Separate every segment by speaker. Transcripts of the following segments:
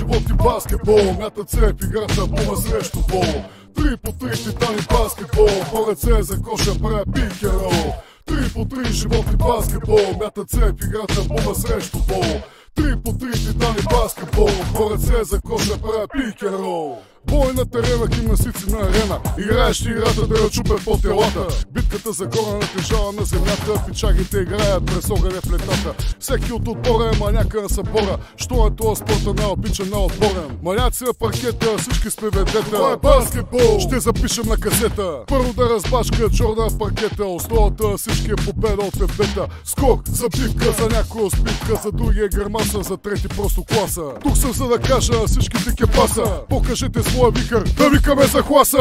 Speaker 1: живот и баскетбол. Мятат цеп, играта бума срещу бол. 3 по 3 титани баскетбол. По ръце за коша правя пикерол. 3 по 3 живот и баскетбол. Мятат цеп, играта бума срещу бол. 3 по 3 титани баскетбол. По ръце за коша правя пикерол. Бой на терена, гимнастици на арена. Играещи играта да я чупят по телата. Битката за гора натлежава на земята. Пичагите играят през огъня в летата. Всеки от отбора е маняка на събора. Що е това спорта най-обичан, най-отборен? Маняци на паркета, всички сме ведета. Това е баскетбол, ще запишем на касета. Първо да разбачка Джордан в паркета. Основата всички е победа от ФБ-та. Скок, забивка, за някоя спивка. За другия гърмаса, за трети просто класа. Тук съм за да кажа всички ти кепаса. Покажете своя викър, да викаме за хласа.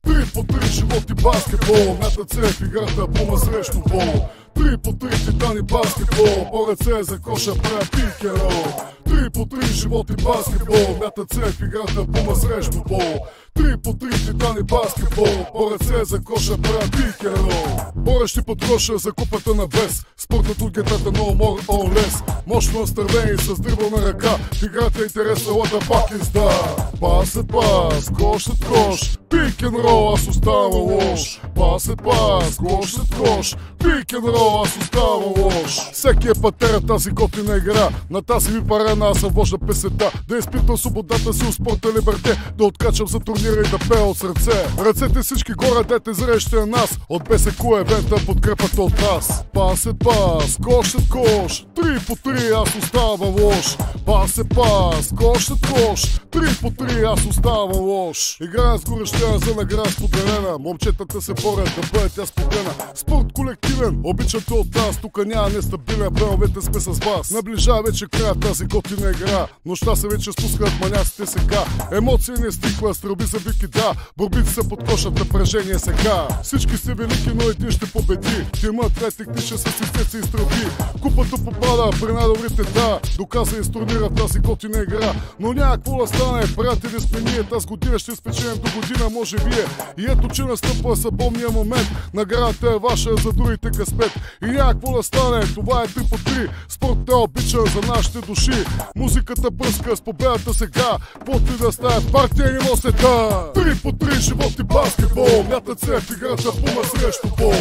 Speaker 1: 3 по 3 живот и баскетбол. Мятат се в играта бума срещу бол. 3 по 3 титани баскетбол. По ръце за коша правя пикерол. 3 по 3 живот и баскетбол. Мятат се в играта бума срещу бол. 3 по 3 титани баскетбол. По ръце за коша правя пикерол. Борещи под коша за купата на без. Спортът от гетата no more or less. Мощно настървени с дрибълна ръка. Играта е интересна, what the fuck is that? Пас след пас, кош след кош. Пик н рол, аз оставам лош. Пас след пас, кош след кош. Пик н рол, аз оставам лош. Всеки е патера тази готина игра. На тази ми парена аз съм вожда песета. Да изпитам свободата си у спорта либерте. Да откачам за турнира и да пея от сърце. Ръцете всички горе, дете зрещите на нас. От БСК евента подкрепата от нас. Пас след пас, кош след кош. 3 по 3 аз оставам лош. Пас след пас, кош след кош. 3 по 3 аз оставам лош. Играя с горещена за награда споделена. Момчетата се борят да бъде тя споделена. Спорт колективен, обичате от нас. Тук няма нестабилен, плановете сме с вас. Наближава вече края тази готина игра. Нощта се вече спускат маняците сега. Емоции не стихва, стрелби за вики да. Борбите се подкошат, напрежение сега. Всички сте велики, но един ще победи. Тимът е техничен с асистенци и стрелби. Купата попада при най-добрите да. Доказа и с турнира в тази готина игра. Но няма какво да стане, приятели сме ние. Тази година ще спечелим до година, може вие. И ето че настъпва събомния момент. Наградата е ваша за другите късмет. И няма какво да стане, това е 3 по 3. Спортът е обичан за нашите души. Музиката бръска с победата сега. Каквото и да стане, партия ни носета. 3 по 3 живот и баскетбол. Мятат се в играта бума срещу бол.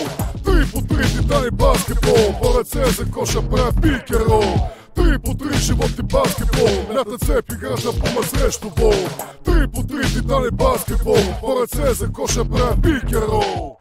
Speaker 1: 3 по 3 титани баскетбол. По ръце за коша правя пикерол. 3 по 3 живот и баскетбол. Мятат се в играта бума срещу бол. 3 по 3 титани баскетбол. По ръце за коша правя пикерол.